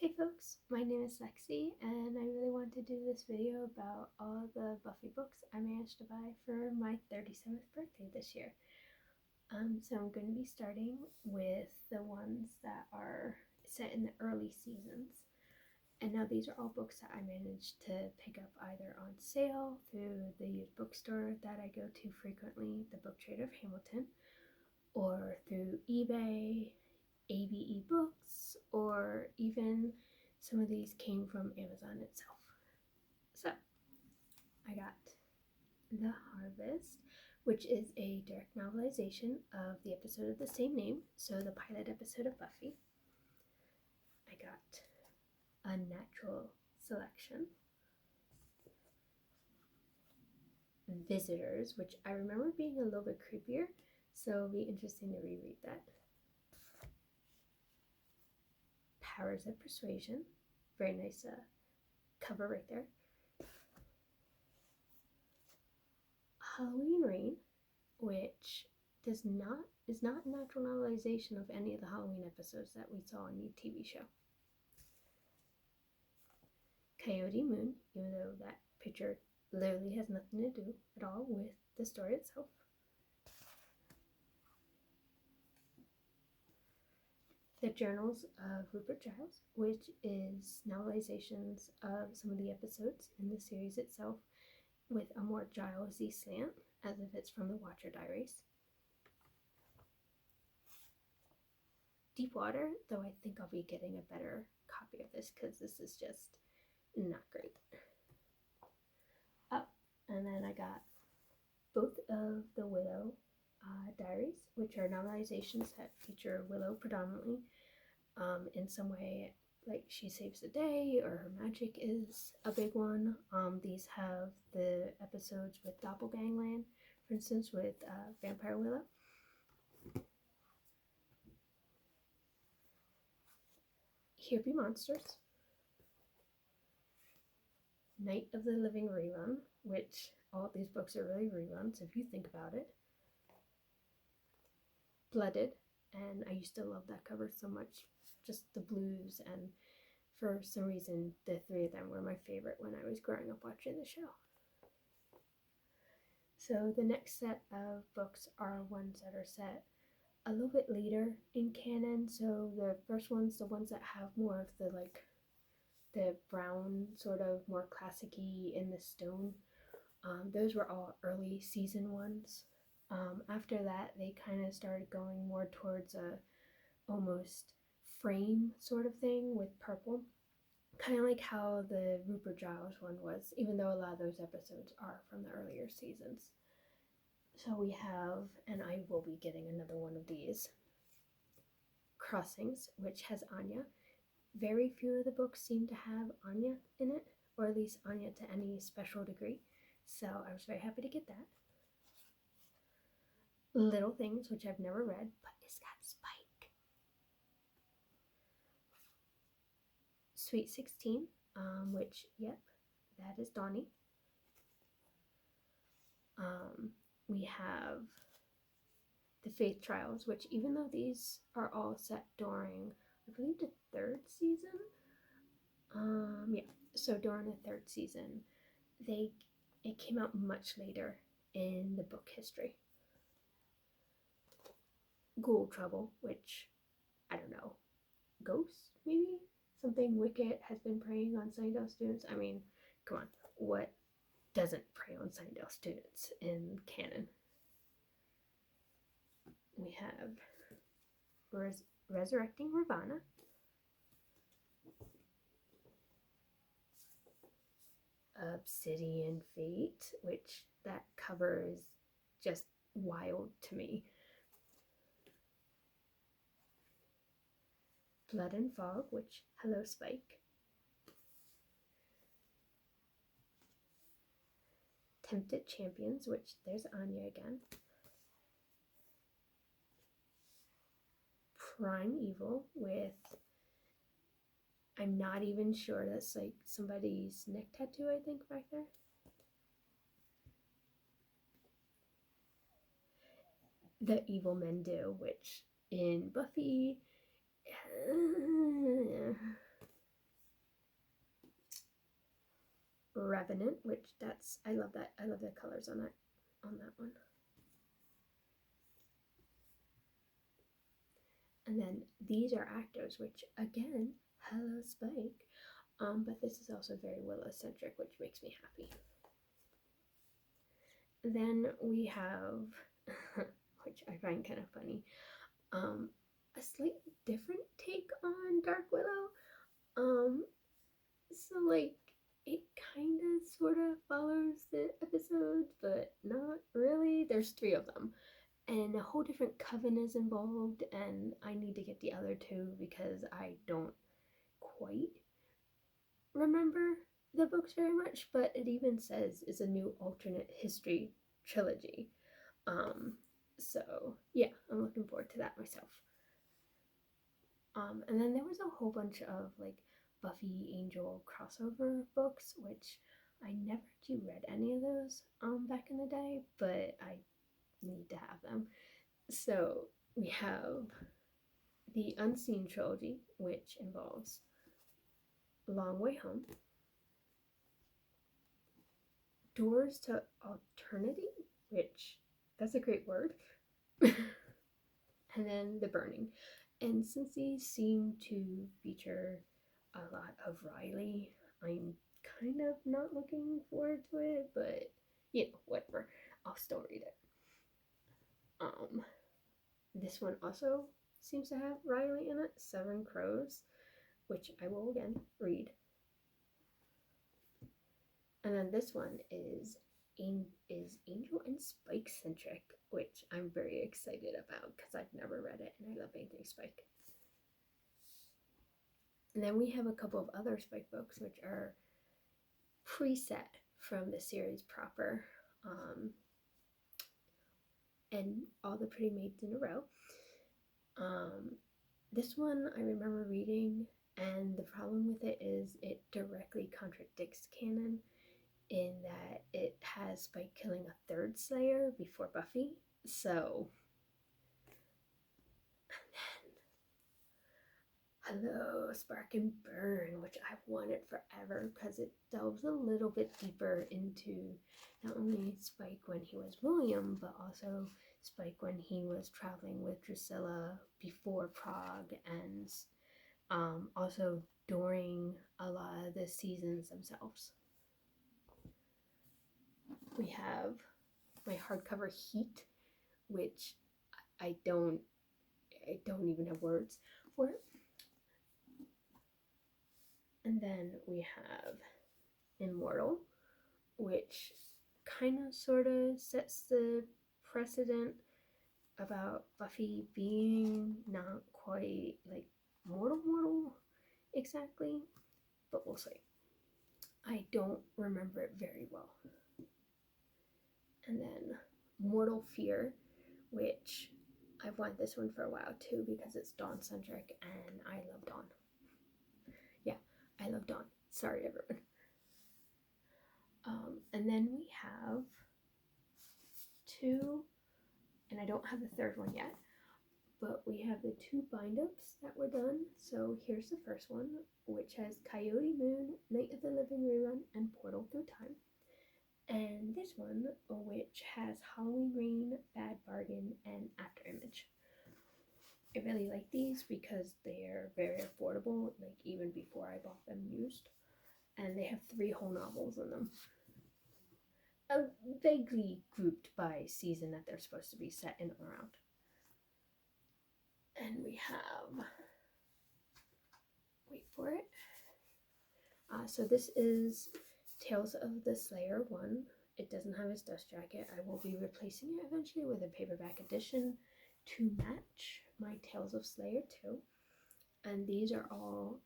Hey folks, my name is Lexi and I really want to do this video about all the Buffy books I managed to buy for my 37th birthday this year. So I'm going to be starting with the ones that are set in the early seasons. And now these are all books that I managed to pick up either on sale through the used bookstore that I go to frequently, the Book Trade of Hamilton, or through eBay, ABE Books, or even some of these came from Amazon itself. So I got The Harvest, which is a direct novelization of the episode of the same name, so the pilot episode of Buffy. I got Unnatural Selection, Visitors, which I remember being a little bit creepier, so it'll be interesting to reread that. Powers of Persuasion, very nice cover right there. Halloween Reign, which is not a natural novelization of any of the Halloween episodes that we saw on the TV show. Coyote Moon, even though that picture literally has nothing to do at all with the story itself. The Journals of Rupert Giles, which is novelizations of some of the episodes in the series itself with a more Giles-y slant, as if it's from the Watcher Diaries. Deepwater, though I think I'll be getting a better copy of this because this is just not great. Oh, and then I got both of the Willow diaries, which are novelizations that feature Willow predominantly in some way, like she saves the day or her magic is a big one. These have the episodes with Doppelgangland, for instance, with Vampire Willow. Here Be Monsters, Night of the Living Rerun, which all these books are really reruns if you think about it. Blooded, and I used to love that cover so much, just the blues, and for some reason the three of them were my favorite when I was growing up watching the show. So the next set of books are ones that are set a little bit later in canon. So the first ones, the ones that have more of the brown sort of more classic-y in the stone, those were all early season ones. After that, they kind of started going more towards a almost frame sort of thing with purple, kind of like how the Rupert Giles one was, even though a lot of those episodes are from the earlier seasons. So we have, and I will be getting another one of these, Crossings, which has Anya. Very few of the books seem to have Anya in it, or at least Anya to any special degree, so I was very happy to get that. Little Things, which I've never read, but it's got Spike. Sweet 16, which, yep, that is Donnie. We have The Faith Trials, which even though these are all set during, I believe, the third season, yeah, so during the third season, it came out much later in the book history. Ghoul Trouble, which, I don't know, ghosts, maybe? Something wicked has been preying on Sunnydale students. I mean, come on, what doesn't prey on Sunnydale students in canon? We have Resurrecting Ravana, Obsidian Fate, which that cover is just wild to me. Blood and Fog, which, hello Spike. Tempted Champions, which there's Anya again. Prime Evil with, I'm not even sure, that's like somebody's neck tattoo, I think, back there. The Evil Men Do, which in Buffy, Revenant, which I love that. I love the colors on that one. And then these are actors, which again, hello Spike. But this is also very Willow-centric, which makes me happy. Then we have, which I find kind of funny, a slightly different take on Dark Willow. So like it kind of sort of follows the episodes, but not really. There's 3 of them, and a whole different coven is involved, and I need to get the other 2 because I don't quite remember the books very much, but it even says it's a new alternate history trilogy. So yeah, I'm looking forward to that myself. And then there was a whole bunch of like Buffy Angel crossover books, which I never actually read any of those back in the day, but I need to have them. So we have the Unseen trilogy, which involves Long Way Home, Doors to Eternity, which that's a great word, and then The Burning. And since these seem to feature a lot of Riley, I'm kind of not looking forward to it, but you know, whatever. I'll still read it. This one also seems to have Riley in it, Seven Crows, which I will again read. And then this one is Angel and Spike centric, which I'm very excited about because I've never read it and I love anything Spike. And then we have a couple of other Spike books which are preset from the series proper, and All the Pretty Maids in a Row. This one I remember reading, and the problem with it is it directly contradicts canon in that it has Spike killing a 3rd Slayer before Buffy. So, and then Hello, Spark and Burn, which I've wanted forever because it delves a little bit deeper into not only Spike when he was William, but also Spike when he was traveling with Drusilla before Prague, and also during a lot of the seasons themselves. We have my hardcover Heat, which I don't even have words for it. And then we have Immortal, which kind of sort of sets the precedent about Buffy being not quite like mortal exactly, but we'll see. I don't remember it very well. And then Mortal Fear, which I've wanted this one for a while too because it's Dawn centric and I love Dawn. Yeah, I love Dawn. Sorry everyone. And then we have 2, and I don't have the 3rd one yet, but we have the 2 bind-ups that were done. So here's the first one, which has Coyote Moon, Night of the Living Rerun, and Portal Through Time. And this one, which has Halloween Reign, Bad Bargain, and After Image. I really like these because they're very affordable, like even before I bought them used. And they have 3 whole novels in them. Vaguely grouped by season that they're supposed to be set in and around. And we have, wait for it. So this is Tales of the Slayer 1. It doesn't have its dust jacket. I will be replacing it eventually with a paperback edition to match my Tales of Slayer 2. And these are all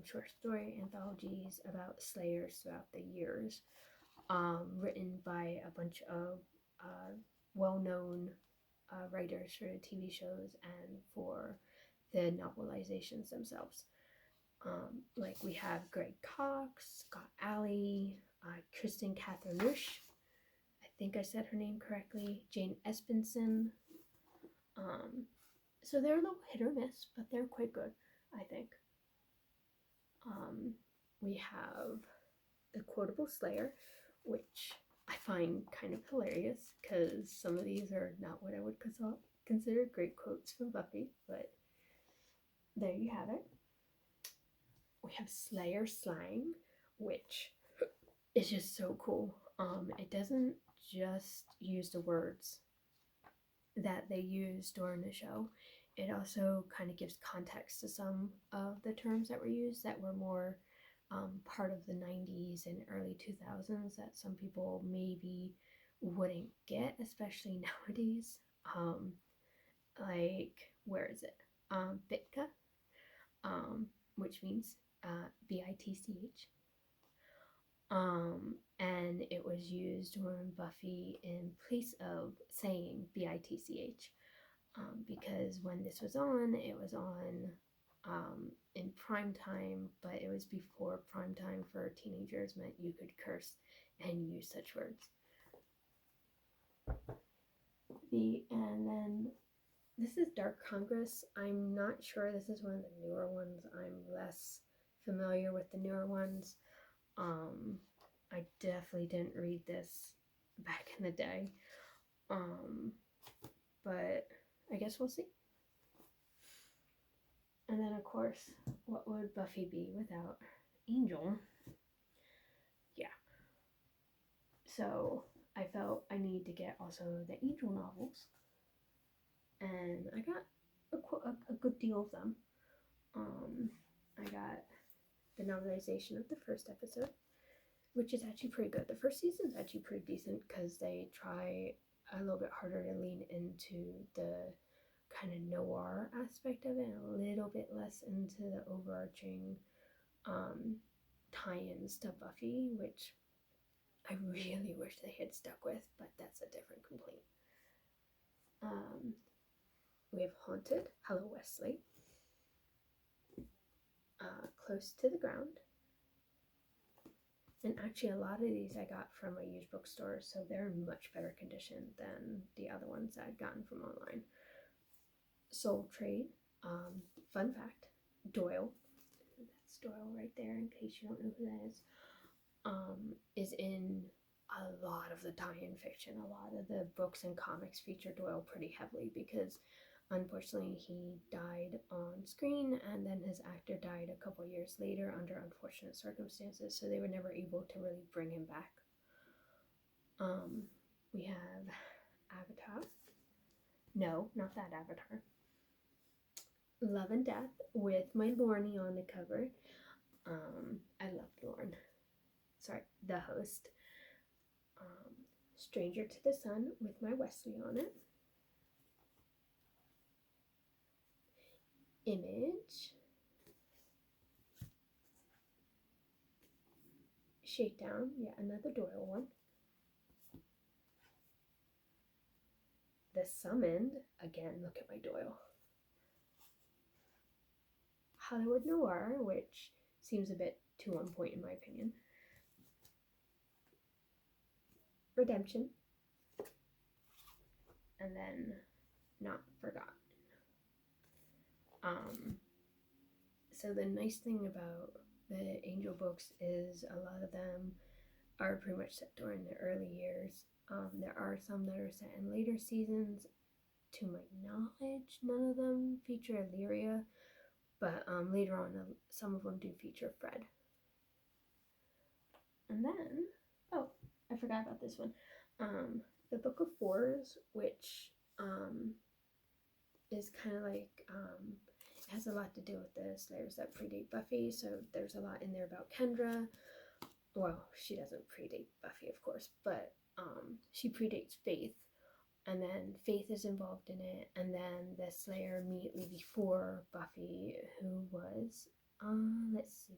short story anthologies about Slayers throughout the years, written by a bunch of well-known writers for the TV shows and for the novelizations themselves. Like we have Greg Cox, Scott Alley, Kristen Catherine Rush, I think I said her name correctly, Jane Espenson. So they're a little hit or miss, but they're quite good, I think. We have the Quotable Slayer, which I find kind of hilarious because some of these are not what I would consider great quotes from Buffy, but there you have it. We have Slayer slang, which is just so cool. It doesn't just use the words that they use during the show. It also kind of gives context to some of the terms that were used that were more part of the 90s and early 2000s that some people maybe wouldn't get, especially nowadays. Like, where is it? Bitka, which means bitch. And it was used during Buffy in place of saying bitch. Because when this was on, it was on in prime time, but it was before prime time for teenagers meant you could curse and use such words. And then this is Dark Congress. I'm not sure, this is one of the newer ones. I'm less familiar with the newer ones. I definitely didn't read this back in the day. But I guess we'll see. And then, of course, what would Buffy be without Angel? Yeah. So I felt I need to get also the Angel novels. And I got a good deal of them. I got the novelization of the first episode, which is actually pretty good. The first season is actually pretty decent because they try a little bit harder to lean into the kind of noir aspect of it, and a little bit less into the overarching tie-ins to Buffy, which I really wish they had stuck with, but that's a different complaint. We have Haunted, Hello Wesley, Close to the Ground, and actually a lot of these I got from a used bookstore, so they're in much better condition than the other ones I'd gotten from online. Soul Trade, fun fact, Doyle, that's Doyle right there in case you don't know who that is in a lot of the tie-in fiction. A lot of the books and comics feature Doyle pretty heavily because unfortunately he died on screen, and then his actor died a couple years later under unfortunate circumstances, so they were never able to really bring him back. We have Avatar. No, not that Avatar. Love and Death with my Lorne on the cover. I love Lorne. Sorry, the host. Stranger to the Sun with my Wesley on it. Image. Shakedown, yeah, another Doyle one. The Summoned, again, look at my Doyle. Hollywood Noir, which seems a bit too on point in my opinion. Redemption. And then Not Forgotten. So the nice thing about the Angel books is a lot of them are pretty much set during the early years. There are some that are set in later seasons. To my knowledge, none of them feature Illyria, but later on, some of them do feature Fred. And then, oh, I forgot about this one. The Book of Fours, which is kind of like, it has a lot to do with the Slayers that predate Buffy, so there's a lot in there about Kendra. Well, she doesn't predate Buffy, of course, but she predates Faith, and then Faith is involved in it, and then the Slayer immediately before Buffy, who was, let's see,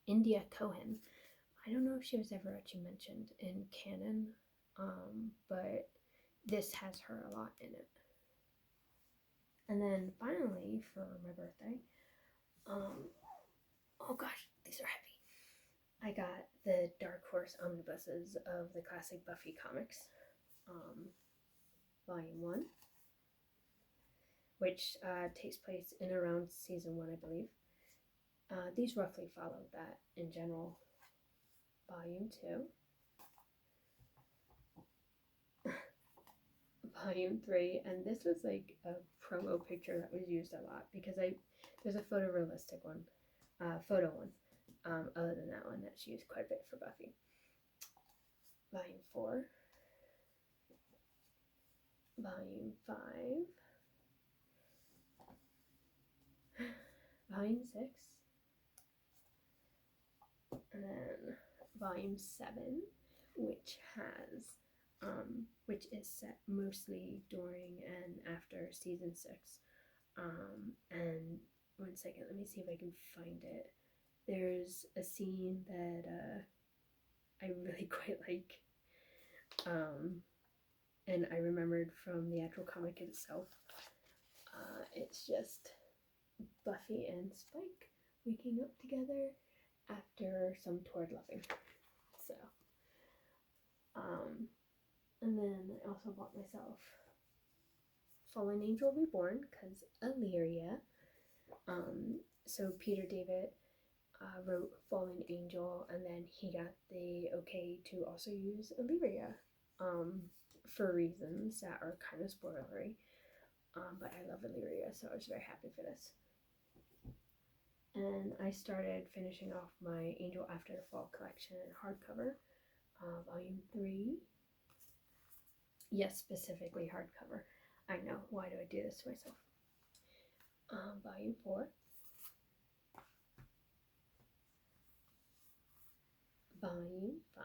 India Cohen. I don't know if she was ever actually mentioned in canon, but this has her a lot in it. And then finally, for my birthday, oh gosh, these are heavy. I got the Dark Horse omnibuses of the classic Buffy comics, Volume 1, which takes place in around Season 1, I believe. These roughly follow that in general. Volume 2, Volume 3, and this was like a promo picture that was used a lot because there's a photorealistic one, photo one, other than that one that's used quite a bit for Buffy. Volume 4, Volume 5, Volume 6, and then Volume 7, which is set mostly during and after season 6. And one second, let me see if I can find it. There's a scene that I really quite like, and I remembered from the actual comic itself. It's just Buffy and Spike waking up together after some torrid loving. So, and then I also bought myself Fallen Angel Reborn because Illyria. So Peter David wrote Fallen Angel, and then he got the okay to also use Illyria for reasons that are kind of spoilery. But I love Illyria, so I was very happy for this. And I started finishing off my Angel After the Fall collection hardcover, Volume 3. Yes, specifically hardcover. I know, why do I do this to myself? Volume 4. Volume 5.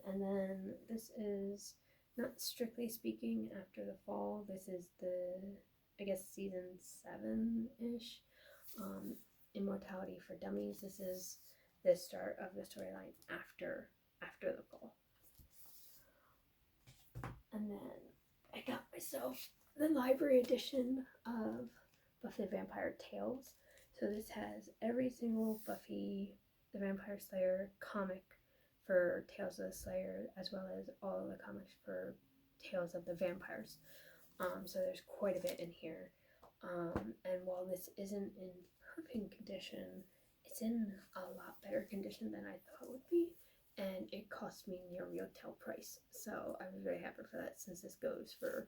And then this is, not strictly speaking after the fall, this is I guess season 7-ish, Immortality for Dummies. This is the start of the storyline after the fall. And then I got myself the library edition of Buffy the Vampire Tales. So this has every single Buffy the Vampire Slayer comic for Tales of the Slayer, as well as all of the comics for Tales of the Vampires. So there's quite a bit in here. And while this isn't in perfect condition, it's in a lot better condition than I thought it would be. And it cost me near retail price. So I was very happy for that, since this goes for,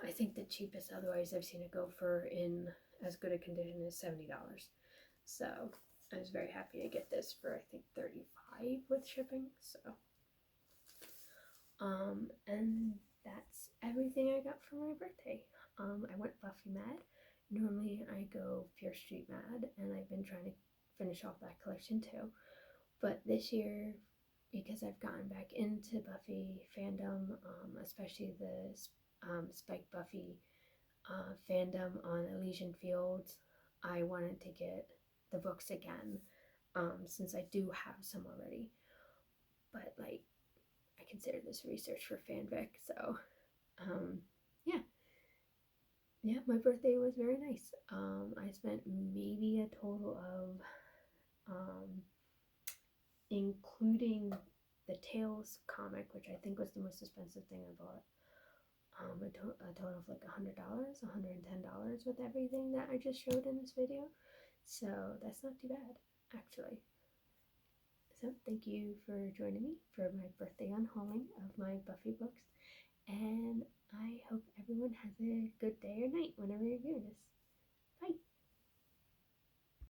I think the cheapest otherwise I've seen it go for in as good a condition as $70. So I was very happy to get this for, I think, $35 with shipping. So and that's everything I got for my birthday. I went Buffy mad. Normally I go Fear Street mad, and I've been trying to finish off that collection too. But this year, because I've gotten back into Buffy fandom, especially the Spike Buffy fandom on Elysian Fields, I wanted to get the books again, since I do have some already. But like, I consider this research for fanfic, so yeah, my birthday was very nice. I spent maybe a total of including the Tales comic, which I think was the most expensive thing I bought, a total of like $100, $110 with everything that I just showed in this video. So that's not too bad, actually. So thank you for joining me for my birthday unhauling of my Buffy books, and I hope everyone has a good day or night whenever you're viewing this.